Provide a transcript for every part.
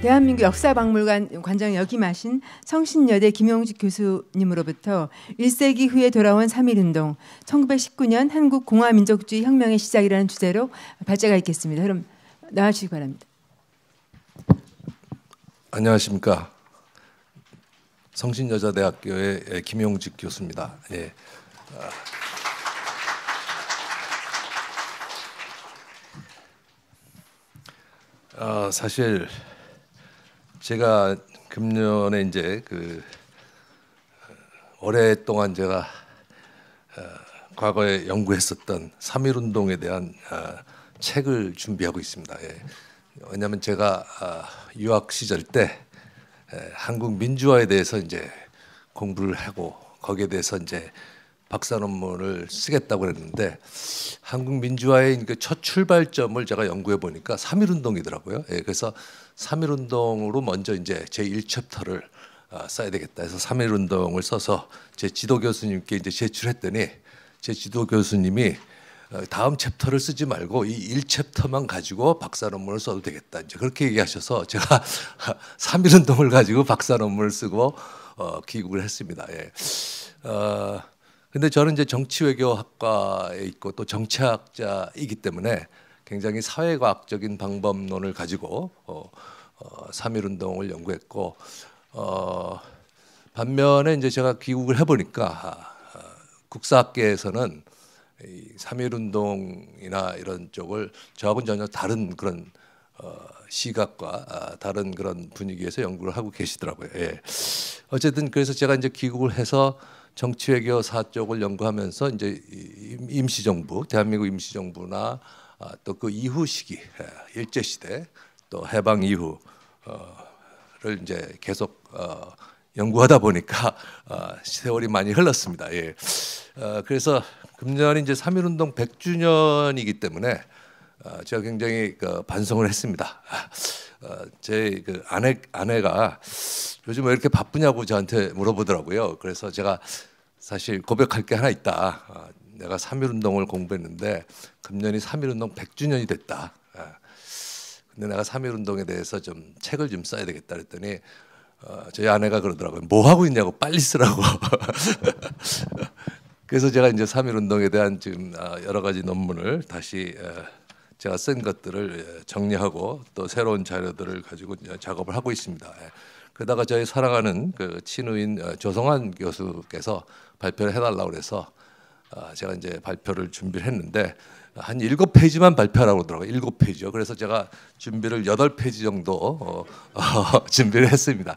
대한민국 역사박물관 관장 역임하신 성신여대 김용직 교수님으로부터 1세기 후에 돌아온 3.1운동, 1919년 한국 공화민족주의 혁명의 시작이라는 주제로 발제가 있겠습니다. 그럼 나와주시기 바랍니다. 안녕하십니까. 성신여자대학교의 김용직 교수입니다. 예. 사실 제가 금년에 이제 오랫동안 제가 과거에 연구했었던 3.1운동에 대한 책을 준비하고 있습니다. 예. 왜냐하면 제가 유학 시절 때 한국 민주화에 대해서 이제 공부를 하고 거기에 대해서 이제 박사 논문을 쓰겠다고 그랬는데 한국 민주화의 첫 출발점을 제가 연구해 보니까 3.1운동이더라고요. 예, 그래서 3.1운동으로 먼저 이제 제 1챕터를 써야 되겠다 해서 3.1운동을 써서 제 지도 교수님께 이제 제출했더니 제 지도 교수님이 다음 챕터를 쓰지 말고 이 1챕터만 가지고 박사 논문을 써도 되겠다. 이제 그렇게 얘기하셔서 제가 3.1운동을 가지고 박사 논문을 쓰고 귀국을 했습니다. 예. 근데 저는 이제 정치외교학과에 있고 또 정치학자이기 때문에 굉장히 사회과학적인 방법론을 가지고 3.1운동을 연구했고 반면에 이제 제가 귀국을 해보니까 국사학계에서는 이 3.1운동이나 이런 쪽을 저하고는 전혀 다른 그런 시각과 다른 그런 분위기에서 연구를 하고 계시더라고요. 예. 어쨌든 그래서 제가 이제 귀국을 해서 정치외교사 쪽을 연구하면서 이제 임시정부, 대한민국 임시정부나 또 그 이후 시기, 일제 시대, 또 해방 이후를 이제 계속 연구하다 보니까 세월이 많이 흘렀습니다. 예. 그래서 금년이 이제 3.1운동 100주년이기 때문에 제가 굉장히 반성을 했습니다. 제 아내가 요즘 왜 이렇게 바쁘냐고 저한테 물어보더라고요. 그래서 제가 사실 고백할 게 하나 있다. 내가 3.1운동을 공부했는데 금년이 3.1운동 100주년이 됐다. 근데 내가 3.1운동에 대해서 좀 책을 좀 써야 되겠다 그랬더니 저희 아내가 그러더라고요. 뭐 하고 있냐고 빨리 쓰라고. 그래서 제가 이제 3.1운동에 대한 지금 여러 가지 논문을 다시 제가 쓴 것들을 정리하고 또 새로운 자료들을 가지고 작업을 하고 있습니다. 그러다가 저희 사랑하는 그 친구인 조성환 교수께서 발표를 해달라고 그래서 제가 이제 발표를 준비를 했는데 한 7페이지만 발표하라고 그러더라고요. 7페이지요. 그래서 제가 준비를 8페이지 정도 준비를 했습니다.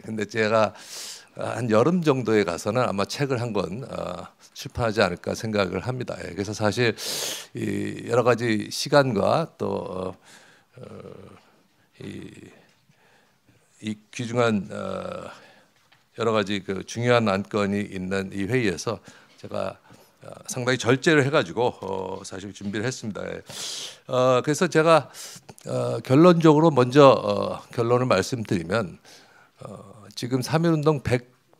근데 제가 한 여름 정도에 가서는 아마 책을 한 권 출판하지 않을까 생각을 합니다. 그래서 사실 이 여러 가지 시간과 또 이 귀중한 여러 가지 그 중요한 안건이 있는 이 회의에서 제가 상당히 절제를 해가지고 사실 준비를 했습니다. 그래서 제가 결론적으로 먼저 결론을 말씀드리면 지금 3.1운동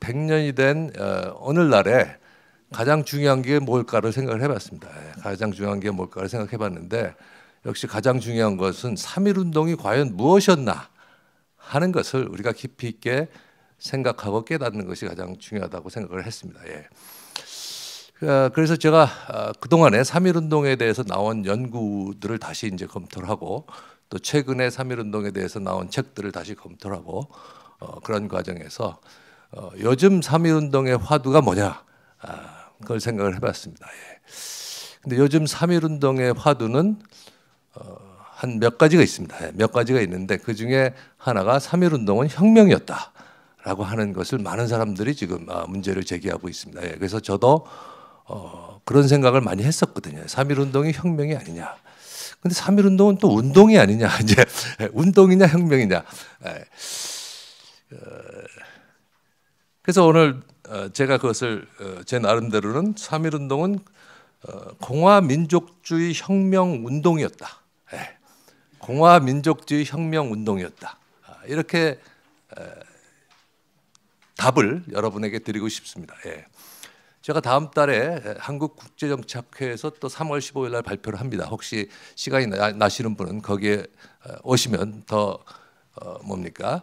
100년이 된 오늘날에 가장 중요한 게 뭘까를 생각을 해봤습니다. 가장 중요한 게 뭘까를 생각해봤는데 역시 가장 중요한 것은 3.1운동이 과연 무엇이었나 하는 것을 우리가 깊이 있게 생각하고 깨닫는 것이 가장 중요하다고 생각을 했습니다. 그래서 제가 그동안에 3.1운동에 대해서 나온 연구들을 다시 이제 검토를 하고 또 최근에 3.1운동에 대해서 나온 책들을 다시 검토를 하고 그런 과정에서 요즘 3.1운동의 화두가 뭐냐 그걸 생각을 해봤습니다. 근데 요즘 3.1운동의 화두는 한 몇 가지가 있습니다. 몇 가지가 있는데 그 중에 하나가 3.1운동은 혁명이었다라고 하는 것을 많은 사람들이 지금 문제를 제기하고 있습니다. 그래서 저도 그런 생각을 많이 했었거든요. 3.1운동이 혁명이 아니냐. 근데 3.1운동은 또 운동이 아니냐. 이제 운동이냐 혁명이냐. 그래서 오늘 제가 그것을 제 나름대로는 3.1운동은 공화민족주의 혁명운동이었다. 공화민족주의 혁명운동이었다. 이렇게 답을 여러분에게 드리고 싶습니다. 제가 다음 달에 한국국제정치학회에서 또 3월 15일 날 발표를 합니다. 혹시 시간이 나시는 분은 거기에 오시면 더 뭡니까?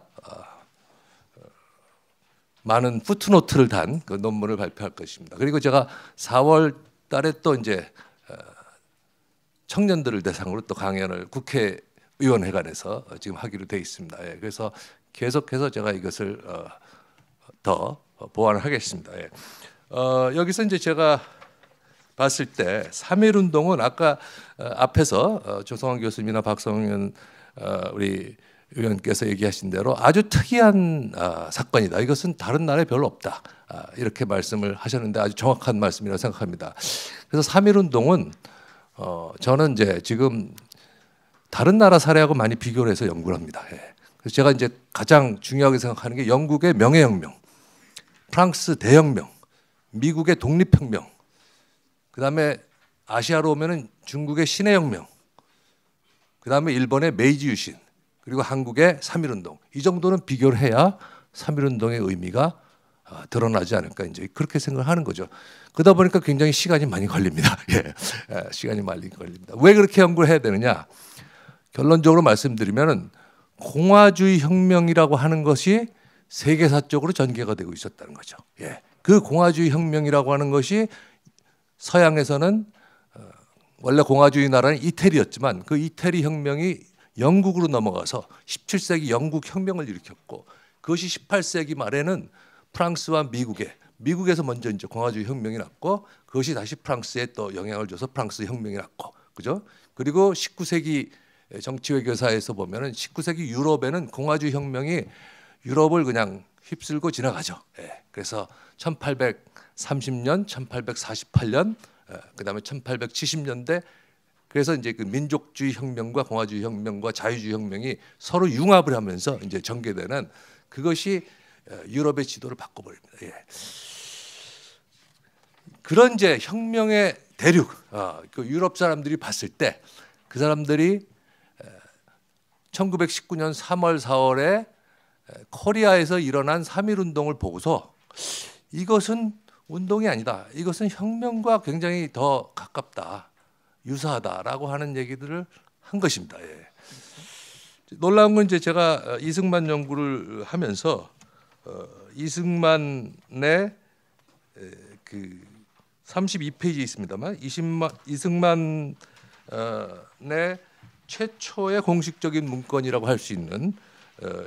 많은 푸트노트를 단 그 논문을 발표할 것입니다. 그리고 제가 4월 달에 또 이제 청년들을 대상으로 또 강연을 국회의원회관에서 지금 하기로 돼 있습니다. 예, 그래서 계속해서 제가 이것을 더 보완을 하겠습니다. 예. 여기서 이제 제가 봤을 때 3.1 운동은 아까 앞에서 조성환 교수님이나 박성현 우리 의원께서 얘기하신 대로 아주 특이한 사건이다. 이것은 다른 나라에 별로 없다. 이렇게 말씀을 하셨는데 아주 정확한 말씀이라고 생각합니다. 그래서 3.1 운동은 저는 이제 지금 다른 나라 사례하고 많이 비교를 해서 연구를 합니다. 예. 그래서 제가 이제 가장 중요하게 생각하는 게 영국의 명예혁명, 프랑스 대혁명, 미국의 독립혁명, 그다음에 아시아로 오면은 중국의 신해혁명, 그다음에 일본의 메이지 유신, 그리고 한국의 3.1 운동. 이 정도는 비교를 해야 3.1 운동의 의미가 드러나지 않을까 이제 그렇게 생각하는 거죠. 그러다 보니까 굉장히 시간이 많이 걸립니다. 예, 시간이 많이 걸립니다. 왜 그렇게 연구를 해야 되느냐? 결론적으로 말씀드리면은 공화주의 혁명이라고 하는 것이 세계사적으로 전개가 되고 있었다는 거죠. 예, 그 공화주의 혁명이라고 하는 것이 서양에서는 원래 공화주의 나라는 이태리였지만 그 이태리 혁명이 영국으로 넘어가서 17세기 영국 혁명을 일으켰고 그것이 18세기 말에는 프랑스와 미국에서 먼저 이제 공화주의 혁명이 났고 그것이 다시 프랑스에 또 영향을 줘서 프랑스 혁명이 났고 그죠? 그리고 19세기 정치 외교사에서 보면은 19세기 유럽에는 공화주의 혁명이 유럽을 그냥 휩쓸고 지나가죠. 예. 그래서 1830년, 1848년, 그다음에 1870년대 그래서 이제 그 민족주의 혁명과 공화주의 혁명과 자유주의 혁명이 서로 융합을 하면서 이제 전개되는 그것이 유럽의 지도를 바꿔버립니다. 예. 그런 이제 혁명의 대륙, 그 유럽 사람들이 봤을 때 그 사람들이 1919년 3월, 4월에 코리아에서 일어난 3.1 운동을 보고서 이것은 운동이 아니다. 이것은 혁명과 굉장히 더 가깝다. 유사하다라고 하는 얘기들을 한 것입니다. 예. 놀라운 건 이제 제가 이승만 연구를 하면서 이승만의 그 32페이지 있습니다만 이승만의 최초의 공식적인 문건이라고 할 수 있는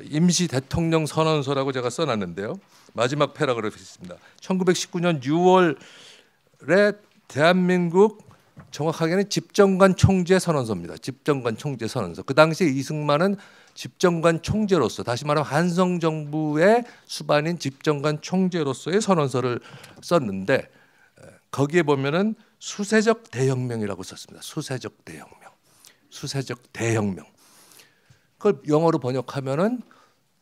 임시 대통령 선언서라고 제가 써놨는데요. 마지막 패러그래프 있습니다. 1919년 6월에 대한민국 정확하게는 집정관 총재 선언서입니다. 집정관 총재 선언서. 그 당시에 이승만은 집정관 총재로서 다시 말하면 한성 정부의 수반인 집정관 총재로서의 선언서를 썼는데 거기에 보면은 수세적 대혁명이라고 썼습니다. 수세적 대혁명. 수세적 대혁명. 그걸 영어로 번역하면은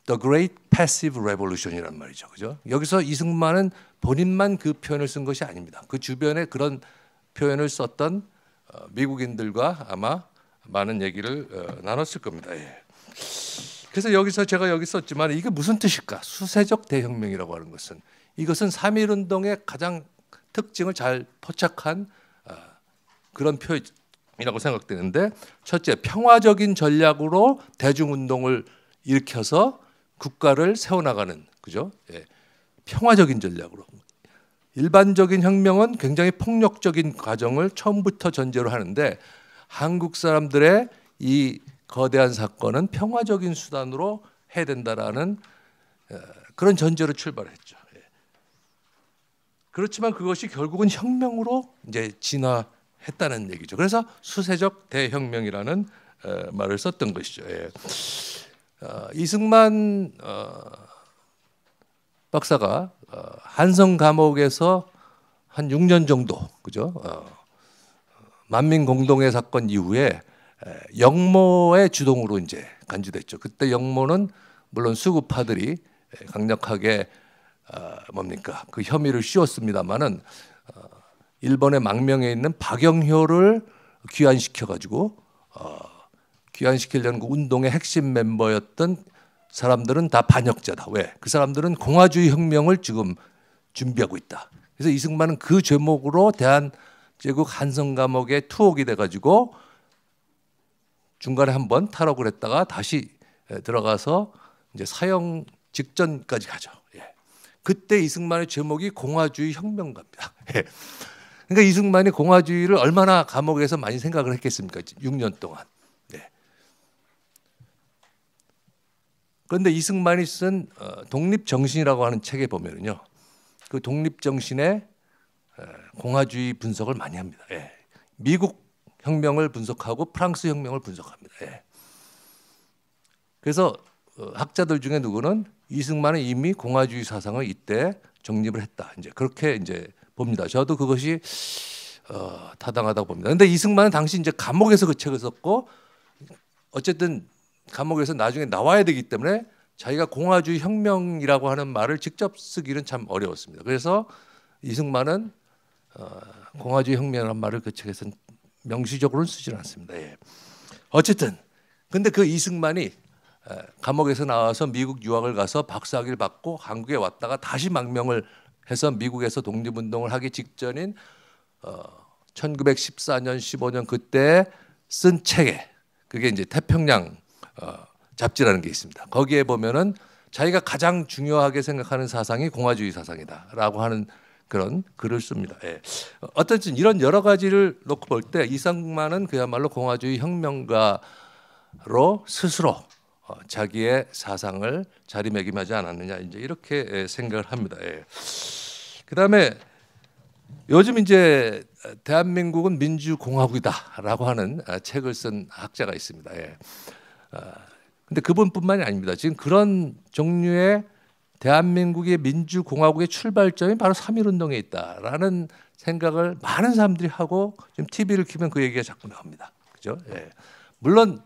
The Great Passive Revolution이란 말이죠. 그죠? 여기서 이승만은 본인만 그 표현을 쓴 것이 아닙니다. 그 주변에 그런 표현을 썼던 미국인들과 아마 많은 얘기를 나눴을 겁니다. 예. 그래서 여기서 제가 여기 썼지만 이게 무슨 뜻일까? 수세적 대혁명이라고 하는 것은 이것은 3.1 운동의 가장 특징을 잘 포착한 그런 표현이라고 생각되는데 첫째, 평화적인 전략으로 대중운동을 일으켜서 국가를 세워나가는 그죠? 예. 평화적인 전략으로. 일반적인 혁명은 굉장히 폭력적인 과정을 처음부터 전제로 하는데 한국 사람들의 이 거대한 사건은 평화적인 수단으로 해야 된다라는 그런 전제로 출발했죠. 그렇지만 그것이 결국은 혁명으로 이제 진화했다는 얘기죠. 그래서 수세적 대혁명이라는 말을 썼던 것이죠. 이승만 박사가 한성 감옥에서 한 6년 정도, 그죠? 만민공동회 사건 이후에 영모의 주동으로 이제 간주됐죠. 그때 영모는 물론 수구파들이 강력하게 뭡니까 그 혐의를 씌웠습니다만은 일본의 망명에 있는 박영효를 귀환시켜 가지고 귀환시키려는 그 운동의 핵심 멤버였던 사람들은 다 반역자다. 왜? 그 사람들은 공화주의 혁명을 지금 준비하고 있다. 그래서 이승만은 그 제목으로 대한제국 한성 감옥에 투옥이 돼가지고 중간에 한번 탈옥을 했다가 다시 들어가서 이제 사형 직전까지 가죠. 예. 그때 이승만의 제목이 공화주의 혁명가입니다. 예. 그러니까 이승만이 공화주의를 얼마나 감옥에서 많이 생각을 했겠습니까? 6년 동안. 예. 그런데 이승만이 쓴 독립정신이라고 하는 책에 보면은요, 그 독립정신에 공화주의 분석을 많이 합니다. 예. 미국 혁명을 분석하고 프랑스 혁명을 분석합니다. 예. 그래서 학자들 중에 누구는 이승만은 이미 공화주의 사상을 이때 정립을 했다. 이제 그렇게 이제 봅니다. 저도 그것이 타당하다고 봅니다. 그런데 이승만은 당시 이제 감옥에서 그 책을 썼고, 어쨌든 감옥에서 나중에 나와야 되기 때문에 자기가 공화주의 혁명이라고 하는 말을 직접 쓰기는 참 어려웠습니다. 그래서 이승만은 공화주의 혁명이라는 말을 그 책에서는 명시적으로는 쓰지는 않습니다. 예. 어쨌든 근데 그 이승만이 감옥에서 나와서 미국 유학을 가서 박사학위를 받고 한국에 왔다가 다시 망명을 해서 미국에서 독립운동을 하기 직전인 1914년, 15년 그때 쓴 책에, 그게 이제 태평양 잡지라는 게 있습니다. 거기에 보면은 자기가 가장 중요하게 생각하는 사상이 공화주의 사상이다라고 하는 그런 글을 씁니다. 예. 어쨌든 이런 여러 가지를 놓고 볼 때 이승만은 그야말로 공화주의 혁명가로 스스로 자기의 사상을 자리매김하지 않았느냐, 이제 이렇게 생각을 합니다. 예. 그다음에 요즘 이제 대한민국은 민주공화국이다라고 하는 책을 쓴 학자가 있습니다. 예. 근데 그분뿐만이 아닙니다. 지금 그런 종류의 대한민국의 민주공화국의 출발점이 바로 3.1운동에 있다라는 생각을 많은 사람들이 하고, 지금 TV를 켜면 그 얘기가 자꾸 나옵니다. 그죠? 예. 물론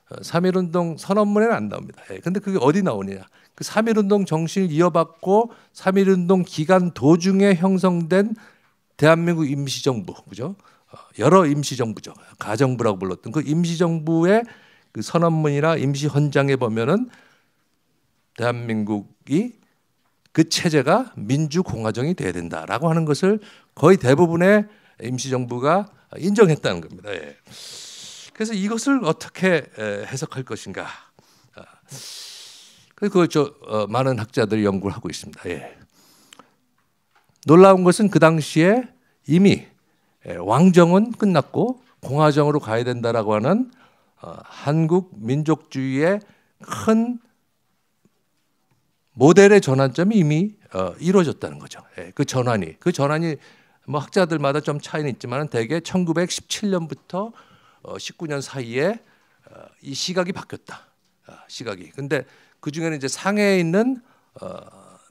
3.1운동 선언문에는 안 나옵니다. 예. 근데 그게 어디 나오느냐? 그 3.1운동 정신을 이어받고 3.1운동 기간 도중에 형성된 대한민국 임시정부, 그죠? 여러 임시정부죠. 가정부라고 불렀던 그 임시정부의 그 선언문이나 임시헌장에 보면은 대한민국이 그 체제가 민주공화정이 돼야 된다라고 하는 것을 거의 대부분의 임시정부가 인정했다는 겁니다. 예. 그래서 이것을 어떻게 해석할 것인가? 그걸 많은 학자들이 연구를 하고 있습니다. 예. 놀라운 것은 그 당시에 이미 왕정은 끝났고 공화정으로 가야 된다라고 하는 한국 민족주의의 큰 모델의 전환점이 이미 이루어졌다는 거죠. 예. 그 전환이 뭐 학자들마다 좀 차이는 있지만 대개 1917년부터 19년 사이에 이 시각이 바뀌었다. 시각이. 근데 그 중에는 이제 상해에 있는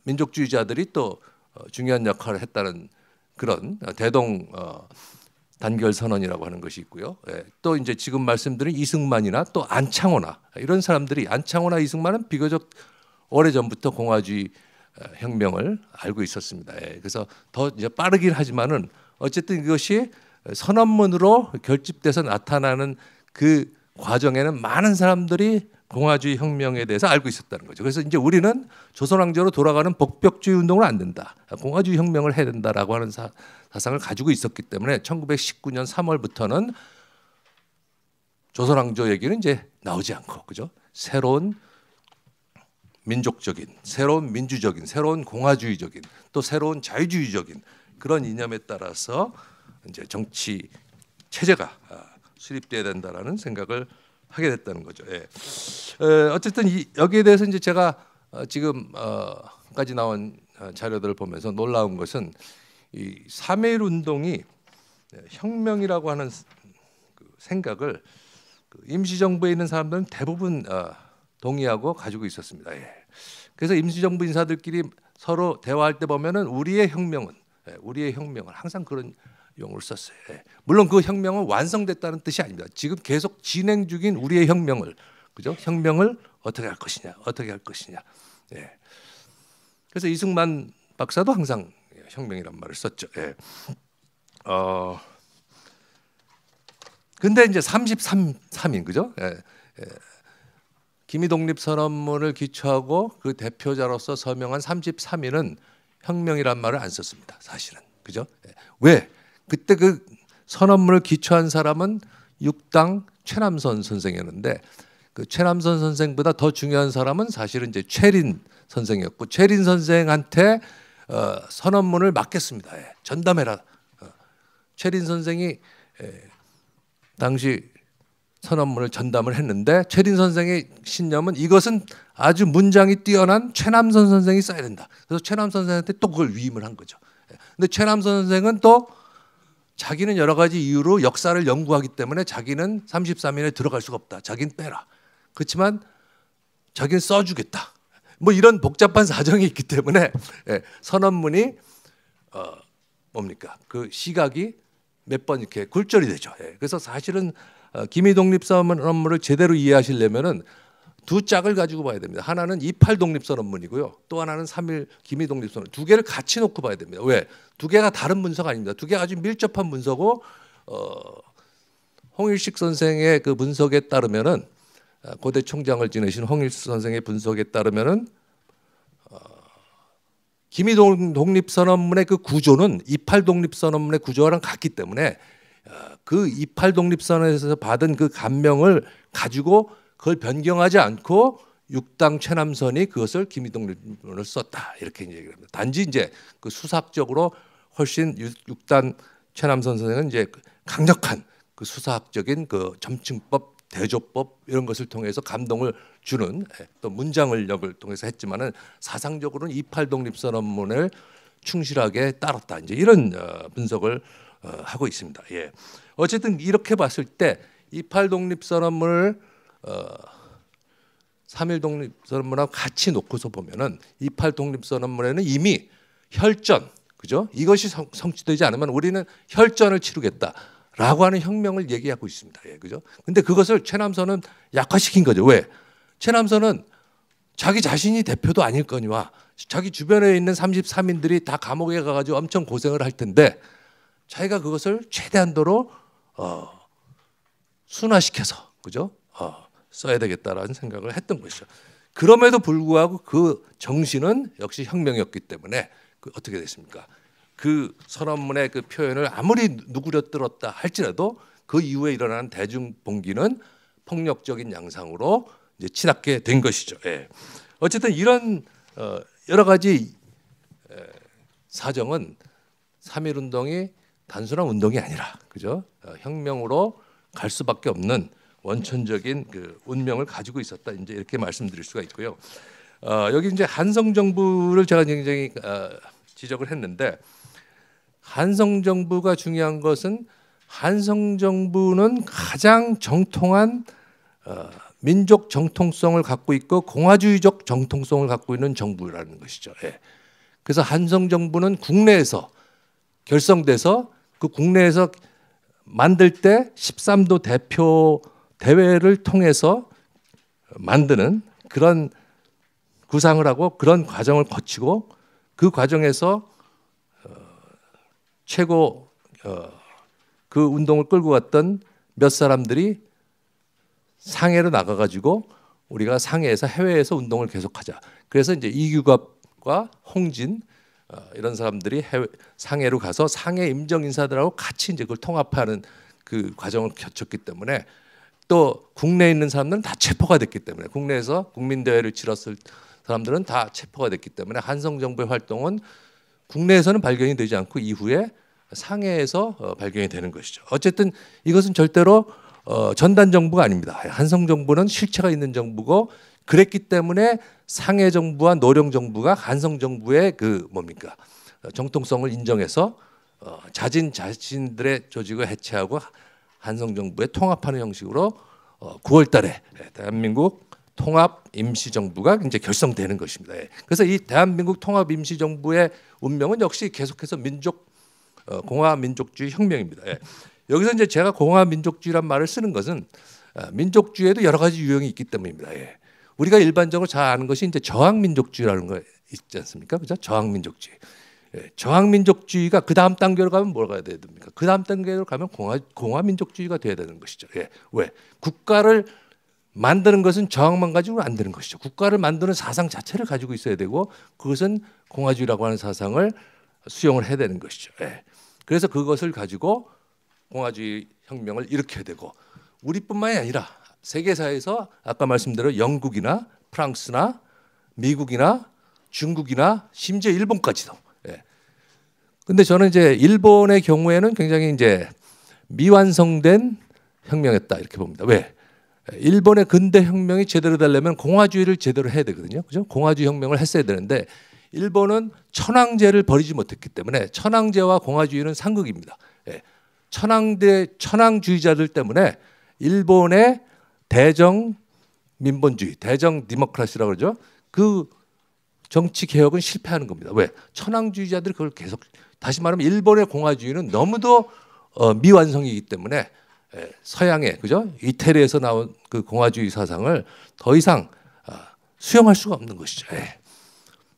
민족주의자들이 또 중요한 역할을 했다는 그런 대동 단결 선언이라고 하는 것이 있고요. 예. 또 이제 지금 말씀드린 이승만이나 또 안창호나 이런 사람들이, 안창호나 이승만은 비교적 오래전부터 공화주의 혁명을 알고 있었습니다. 예. 그래서 더 이제 빠르긴 하지만은 어쨌든 이것이 선언문으로 결집돼서 나타나는 그 과정에는 많은 사람들이 공화주의 혁명에 대해서 알고 있었다는 거죠. 그래서 이제 우리는 조선왕조로 돌아가는 복벽주의 운동을 안 된다, 공화주의 혁명을 해야 된다라고 하는 사상을 가지고 있었기 때문에 1919년 3월부터는 조선왕조 얘기는 이제 나오지 않고, 그죠? 새로운 민족적인, 새로운 민주적인, 새로운 공화주의적인, 또 새로운 자유주의적인 그런 이념에 따라서 이제 정치 체제가 수립돼야 된다라는 생각을 하게 됐다는 거죠. 예. 어쨌든 여기에 대해서 이제 제가 지금까지 나온 자료들을 보면서 놀라운 것은 이 3.1 운동이 혁명이라고 하는 그 생각을 임시정부에 있는 사람들은 대부분 동의하고 가지고 있었습니다. 예. 그래서 임시정부 인사들끼리 서로 대화할 때 보면은 우리의 혁명은 항상 그런 용어를 썼어요. 예. 물론 그 혁명은 완성됐다는 뜻이 아닙니다. 지금 계속 진행 중인 우리의 혁명을, 그죠? 혁명을 어떻게 할 것이냐. 예. 그래서 이승만 박사도 항상 혁명이란 말을 썼죠. 예. 근데 이제 33인, 그죠? 예. 기미독립선언문을 기초하고 그 대표자로서 서명한 33인은 혁명이란 말을 안 썼습니다. 사실은, 그죠? 예. 왜? 그때 그 선언문을 기초한 사람은 육당 최남선 선생이었는데 그 최남선 선생보다 더 중요한 사람은 사실은 이제 최린 선생이었고, 최린 선생한테 선언문을 맡겼습니다. 예, 전담해라. 최린 선생이 당시 선언문을 전담을 했는데, 최린 선생의 신념은 이것은 아주 문장이 뛰어난 최남선 선생이 써야 된다. 그래서 최남선 선생한테 또 그걸 위임을 한 거죠. 근데 최남선 선생은 또 자기는 여러 가지 이유로 역사를 연구하기 때문에 자기는 33인에 들어갈 수가 없다. 자기는 빼라. 그렇지만 자기는 써주겠다. 뭐 이런 복잡한 사정이 있기 때문에 선언문이 뭡니까? 그 시각이 몇 번 이렇게 굴절이 되죠. 그래서 사실은 기미 독립 선언문을 제대로 이해하시려면은 두 짝을 가지고 봐야 됩니다. 하나는 28 독립 선언문이고요. 또 하나는 3.1 기미 독립 선언문. 두 개를 같이 놓고 봐야 됩니다. 왜? 두 개가 다른 문서가 아닙니다. 두 개가 아주 밀접한 문서고, 홍일식 선생의 그 분석에 따르면은, 고대 총장을 지내신 홍일식 선생의 분석에 따르면은 기미 독립 선언문의 그 구조는 28 독립 선언문의 구조랑 같기 때문에 그 28 독립 선언에서 받은 그 감명을 가지고 그걸 변경하지 않고 6당 최남선이 그것을 기미 독립론을 썼다, 이렇게 얘기를 합니다. 단지 이제 그 수사학적으로 훨씬 6단 최남선 선생은 이제 강력한 그 수사학적인 그 점층법, 대조법 이런 것을 통해서 감동을 주는, 또 문장을력을 통해서 했지만은 사상적으로는 28 독립 선언문을 충실하게 따랐다, 이제 이런 분석을 하고 있습니다. 예. 어쨌든 이렇게 봤을 때 28 독립 선언문을 3.1 독립 선언문하고 같이 놓고서 보면은 28 독립 선언문에는 이미 혈전, 그죠? 이것이 성취되지 않으면 우리는 혈전을 치르겠다라고 하는 혁명을 얘기하고 있습니다. 예, 그죠? 근데 그것을 최남선은 약화시킨 거죠. 왜? 최남선은 자기 자신이 대표도 아닐 거니와 자기 주변에 있는 33인들이 다 감옥에 가가지고 엄청 고생을 할 텐데, 자기가 그것을 최대한도로 순화시켜서, 그죠? 써야 되겠다라는 생각을 했던 것이죠. 그럼에도 불구하고 그 정신은 역시 혁명이었기 때문에 어떻게 됐습니까? 그 선언문의 그 표현을 아무리 누그러뜨렸다 할지라도 그 이후에 일어난 대중봉기는 폭력적인 양상으로 이제 치닫게 된 것이죠. 예. 어쨌든 이런 여러 가지 사정은 3.1 운동이 단순한 운동이 아니라, 그죠? 혁명으로 갈 수밖에 없는 원천적인 그 운명을 가지고 있었다, 이제 이렇게 말씀드릴 수가 있고요. 여기 이제 한성 정부를 제가 굉장히 지적을 했는데, 한성 정부가 중요한 것은 한성 정부는 가장 정통한 민족 정통성을 갖고 있고 공화주의적 정통성을 갖고 있는 정부라는 것이죠. 예. 그래서 한성 정부는 국내에서 결성돼서 그 국내에서 만들 때 13도 대표 대회를 통해서 만드는 그런 구상을 하고 그런 과정을 거치고, 그 과정에서 최고 그 운동을 끌고 갔던 몇 사람들이 상해로 나가가지고 우리가 상해에서 해외에서 운동을 계속하자. 그래서 이제 이규갑과 홍진 이런 사람들이 상해로 가서 상해 임정 인사들하고 같이 이제 그걸 통합하는 그 과정을 거쳤기 때문에, 또 국내에 있는 사람들은 다 체포가 됐기 때문에, 국내에서 국민대회를 치렀을 사람들은 다 체포가 됐기 때문에 한성 정부의 활동은 국내에서는 발견이 되지 않고 이후에 상해에서 발견이 되는 것이죠. 어쨌든 이것은 절대로 전단 정부가 아닙니다. 한성 정부는 실체가 있는 정부고, 그랬기 때문에 상해 정부와 노령 정부가 한성 정부의 그 뭡니까 정통성을 인정해서 자신들의 조직을 해체하고 한성 정부에 통합하는 형식으로 9월달에 대한민국 통합 임시정부가 이제 결성되는 것입니다. 그래서 이 대한민국 통합 임시정부의 운명은 역시 계속해서 공화민족주의 혁명입니다. 여기서 이제 제가 공화민족주의란 말을 쓰는 것은 민족주의에도 여러 가지 유형이 있기 때문입니다. 우리가 일반적으로 잘 아는 것이 이제 저항민족주의라는 거 있지 않습니까? 그죠? 저항민족주의. 저항민족주의가 그 다음 단계로 가면 뭐가 돼야 됩니까? 그 다음 단계로 가면 공화민족주의가 돼야 되는 것이죠. 왜? 국가를 만드는 것은 저항만 가지고는 안 되는 것이죠. 국가를 만드는 사상 자체를 가지고 있어야 되고, 그것은 공화주의라고 하는 사상을 수용을 해야 되는 것이죠. 그래서 그것을 가지고 공화주의 혁명을 일으켜야 되고, 우리뿐만이 아니라 세계사에서 아까 말씀대로 영국이나 프랑스나 미국이나 중국이나 심지어 일본까지도. 예. 근데 저는 이제 일본의 경우에는 굉장히 이제 미완성된 혁명이었다 이렇게 봅니다. 왜? 일본의 근대 혁명이 제대로 되려면 공화주의를 제대로 해야 되거든요. 그죠? 공화주의 혁명을 했어야 되는데 일본은 천황제를 버리지 못했기 때문에 천황제와 공화주의는 상극입니다. 예. 천황주의자들 때문에 일본의 대정 민본주의, 대정 디모크라시라고 그러죠. 그 정치 개혁은 실패하는 겁니다. 왜? 천황주의자들이 그걸 계속, 다시 말하면 일본의 공화주의는 너무도 미완성이기 때문에 서양의, 그죠? 이태리에서 나온 그 공화주의 사상을 더 이상 수용할 수가 없는 것이죠.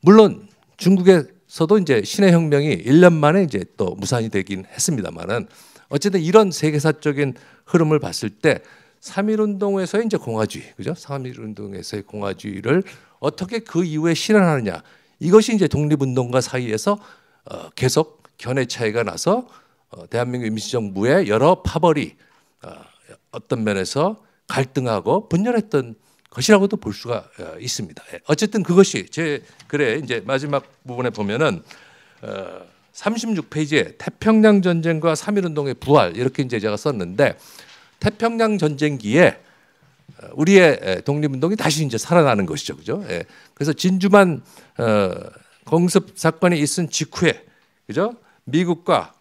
물론 중국에서도 이제 신의 혁명이 1년 만에 이제 또 무산이 되긴 했습니다만은 어쨌든 이런 세계사적인 흐름을 봤을 때 3.1운동에서의 이제 공화주의, 그죠? 3.1운동에서의 공화주의를 어떻게 그 이후에 실현하느냐, 이것이 이제 독립운동가 사이에서 계속 견해 차이가 나서 대한민국 임시정부의 여러 파벌이 어떤 면에서 갈등하고 분열했던 것이라고도 볼 수가 있습니다. 어쨌든 그것이 제 글의 이제 마지막 부분에 보면은 36페이지에 태평양 전쟁과 3.1운동의 부활 이렇게 이제 제가 썼는데 태평양 전쟁기에 우리의 독립운동이 다시 이제 살아나는 것이죠, 그죠? 그래서 진주만 공습 사건이 있은 직후에, 그죠? 미국과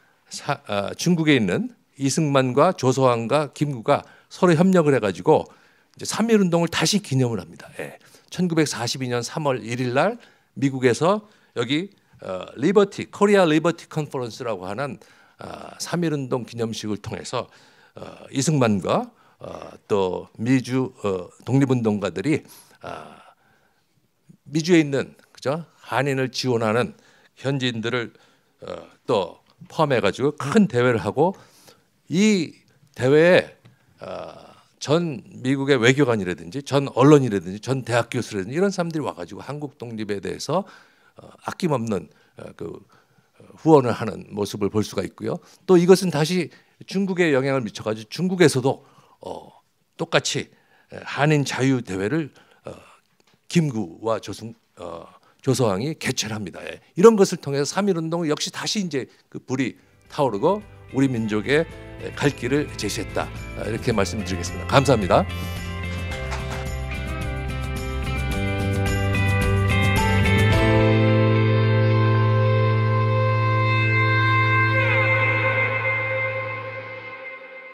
중국에 있는 이승만과 조소왕과 김구가 서로 협력을 해가지고 이제 3.1운동을 다시 기념을 합니다. 1942년 3월 1일 날 미국에서 여기 리버티, 코리아 리버티 컨퍼런스라고 하는 3.1운동 기념식을 통해서 이승만과 또 미주 독립운동가들이 미주에 있는, 그죠? 한인을 지원하는 현지인들을 또 포함해가지고 큰 대회를 하고 이 대회에 전 미국의 외교관이라든지 전 언론이라든지 전 대학 교수라든지 이런 사람들이 와가지고 한국 독립에 대해서 아낌없는 그 후원을 하는 모습을 볼 수가 있고요. 또 이것은 다시 중국에 영향을 미쳐가지고 중국에서도 똑같이 한인 자유 대회를 김구와 조서왕이 개최를 합니다. 이런 것을 통해서 3.1운동은 역시 다시 이제 그 불이 타오르고 우리 민족의 갈 길을 제시했다. 이렇게 말씀드리겠습니다. 감사합니다.